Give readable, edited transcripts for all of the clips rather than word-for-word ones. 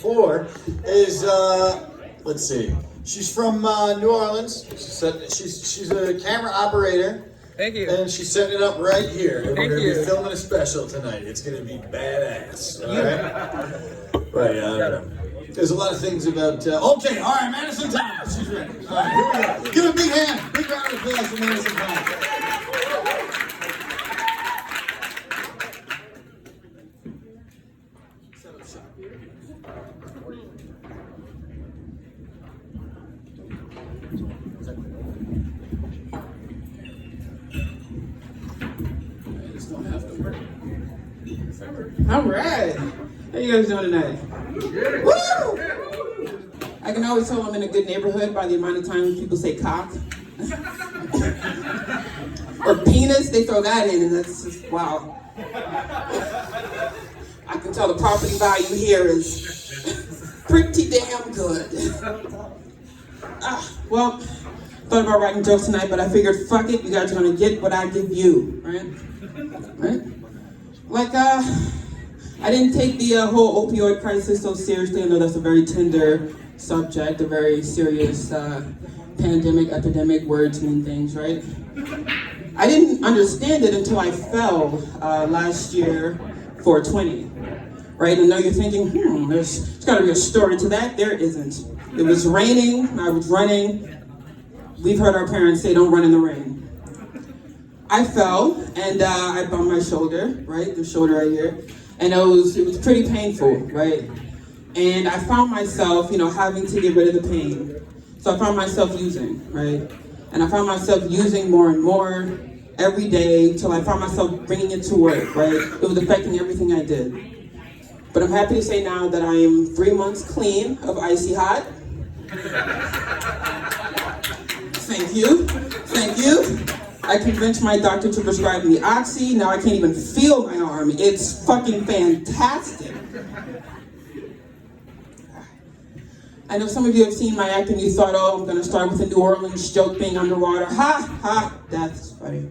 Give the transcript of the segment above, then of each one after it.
before is, let's see. She's from New Orleans. She's a camera operator. Thank you. And she's setting it up right here. And Thank we're going to you. be filming a special tonight. It's going to be badass. All right? Right. There's a lot of things about... okay, all right, Madison Thomas. She's ready. All right, here we go. Give a big hand. Big round of applause for Madison Thomas. All right. How you guys doing tonight? Woo! I can always tell I'm in a good neighborhood by the amount of times people say cock. Or penis, they throw that in, and that's just, wow. I can tell the property value here is pretty damn good. Well, thought about writing jokes tonight, but I figured, fuck it, you guys are gonna get what I give you, right? Like, I didn't take the whole opioid crisis so seriously. I know that's a very tender subject, a very serious pandemic, epidemic, words mean things, right? I didn't understand it until I fell last year, 420, right? And now you're thinking, there's gotta be a story to that. There isn't. It was raining, I was running. We've heard our parents say, don't run in the rain. I fell, and I bumped my shoulder, right? The shoulder right here. And it was pretty painful, right? And I found myself, having to get rid of the pain. So I found myself using, right? And I found myself using more and more every day till I found myself bringing it to work, right? It was affecting everything I did. But I'm happy to say now that I am 3 months clean of icy hot. Thank you. Thank you. I convinced my doctor to prescribe me Oxy. Now I can't even feel my arm. It's fucking fantastic. I know some of you have seen my act and you thought, oh, I'm gonna start with a New Orleans joke being underwater. Ha, ha, that's funny.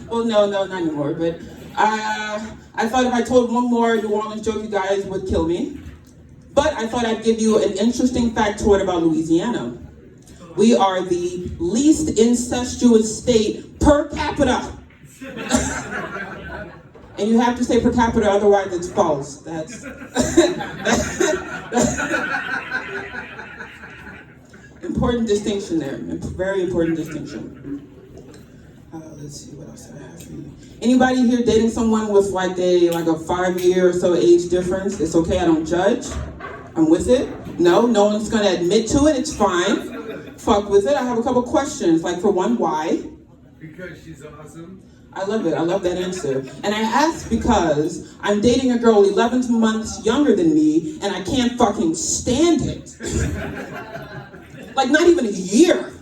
Well, no, not anymore. But I thought if I told one more New Orleans joke, you guys would kill me. But I thought I'd give you an interesting factoid about Louisiana. We are the least incestuous state per capita. And you have to say per capita, otherwise it's false. That's important distinction there. Very important distinction. Let's see, what else I have for you. Anybody here dating someone with like a 5-year or so age difference? It's okay, I don't judge. I'm with it. No one's gonna admit to it, it's fine. Fuck with it. I have a couple questions. Like, for one, why? Because she's awesome. I love it. I love that answer. And I ask because I'm dating a girl 11 months younger than me, and I can't fucking stand it. Like, not even a year.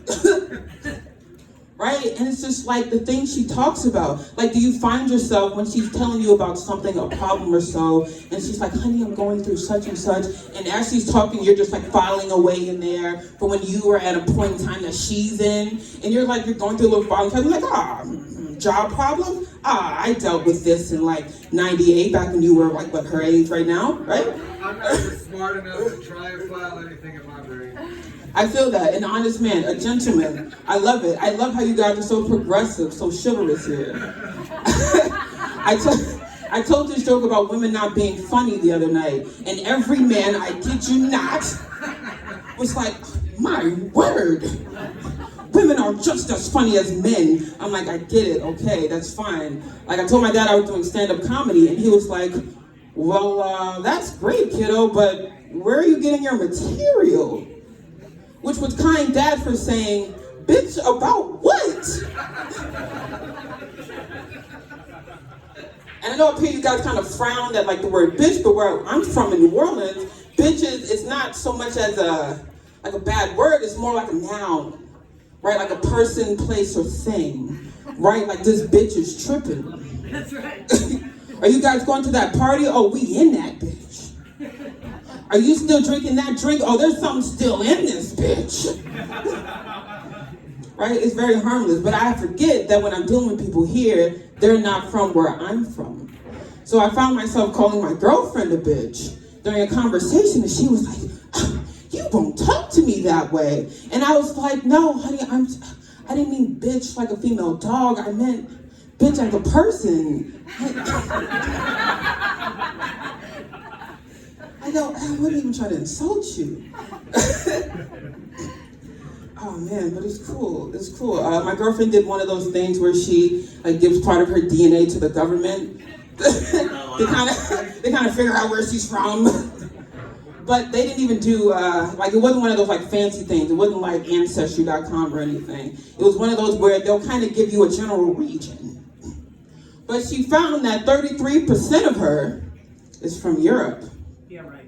Right? And it's just like the things she talks about. Like, do you find yourself when she's telling you about something, a problem or so, and she's like, honey, I'm going through such and such, and as she's talking, you're just like filing away in there for when you are at a point in time that she's in, and you're going through a little filing cabinet, like, job problem? I dealt with this in like 98, back when you were like, her age right now, right? I'm not smart enough to try and file anything in my brain. I feel that, an honest man, a gentleman. I love it. I love how you guys are so progressive, so chivalrous here. I told this joke about women not being funny the other night, and every man, I kid you not, was like, my word, women are just as funny as men. I'm like, I get it, okay, that's fine. Like, I told my dad I was doing stand-up comedy, and he was like, well, that's great, kiddo, but where are you getting your material? Which was kind dad for saying, bitch, about what? And I know up here you guys kind of frowned at like the word bitch, but where I'm from in New Orleans, bitches is not so much as a bad word, it's more like a noun, right? Like a person, place, or thing, right? Like this bitch is tripping. That's right. Are you guys going to that party? Oh, we in that bitch. Are you still drinking that drink? Oh, there's something still in this bitch. Right? It's very harmless, but I forget that when I'm dealing with people here, they're not from where I'm from. So I found myself calling my girlfriend a bitch during a conversation, and she was like, you don't talk to me that way. And I was like, no, honey, I didn't mean bitch like a female dog. I meant bitch like a person. I wasn't even trying to insult you. Oh man, but it's cool. It's cool. My girlfriend did one of those things where she gives part of her DNA to the government. They kind of figure out where she's from. But they didn't even do it wasn't one of those fancy things. It wasn't like ancestry.com or anything. It was one of those where they'll kind of give you a general region. But she found that 33% of her is from Europe. Yeah, right.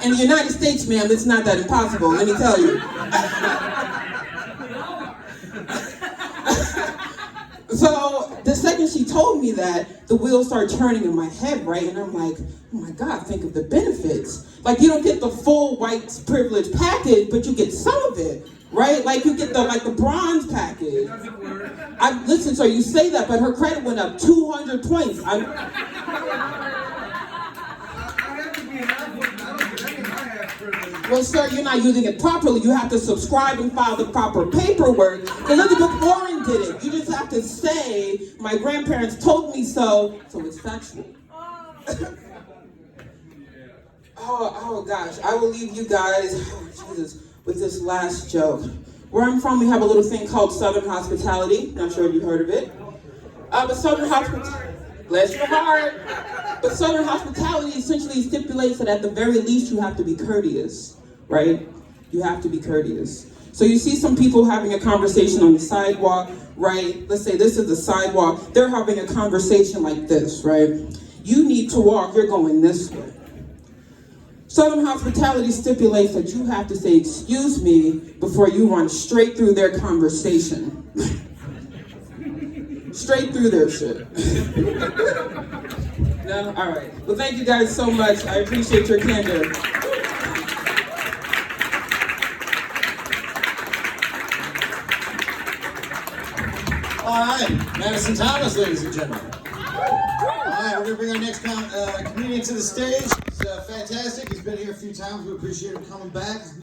In the United States, ma'am, it's not that impossible, let me tell you. So the second she told me that, the wheels started turning in my head, right? And I'm like, oh my God, think of the benefits. You don't get the full white privilege package, but you get some of it, right? You get the bronze package. Listen, so you say that, but her credit went up 200 points. Well, sir, you're not using it properly. You have to subscribe and file the proper paperwork. Elizabeth Warren did it. You just have to say, my grandparents told me so it's factual. Oh gosh, I will leave you guys, with this last joke. Where I'm from, we have a little thing called Southern hospitality. Not sure if you've heard of it. But Southern hospitality, bless your heart. But Southern hospitality essentially stipulates that at the very least you have to be courteous, right? You have to be courteous. So you see some people having a conversation on the sidewalk, right? Let's say this is the sidewalk. They're having a conversation like this, right? You need to walk, you're going this way. Southern hospitality stipulates that you have to say, excuse me, before you run straight through their conversation. Straight through their shit. No? All right. Well, thank you guys so much. I appreciate your candor. All right, Madison Thomas, ladies and gentlemen. All right, we're going to bring our next comedian to the stage. He's fantastic. He's been here a few times. We appreciate him coming back.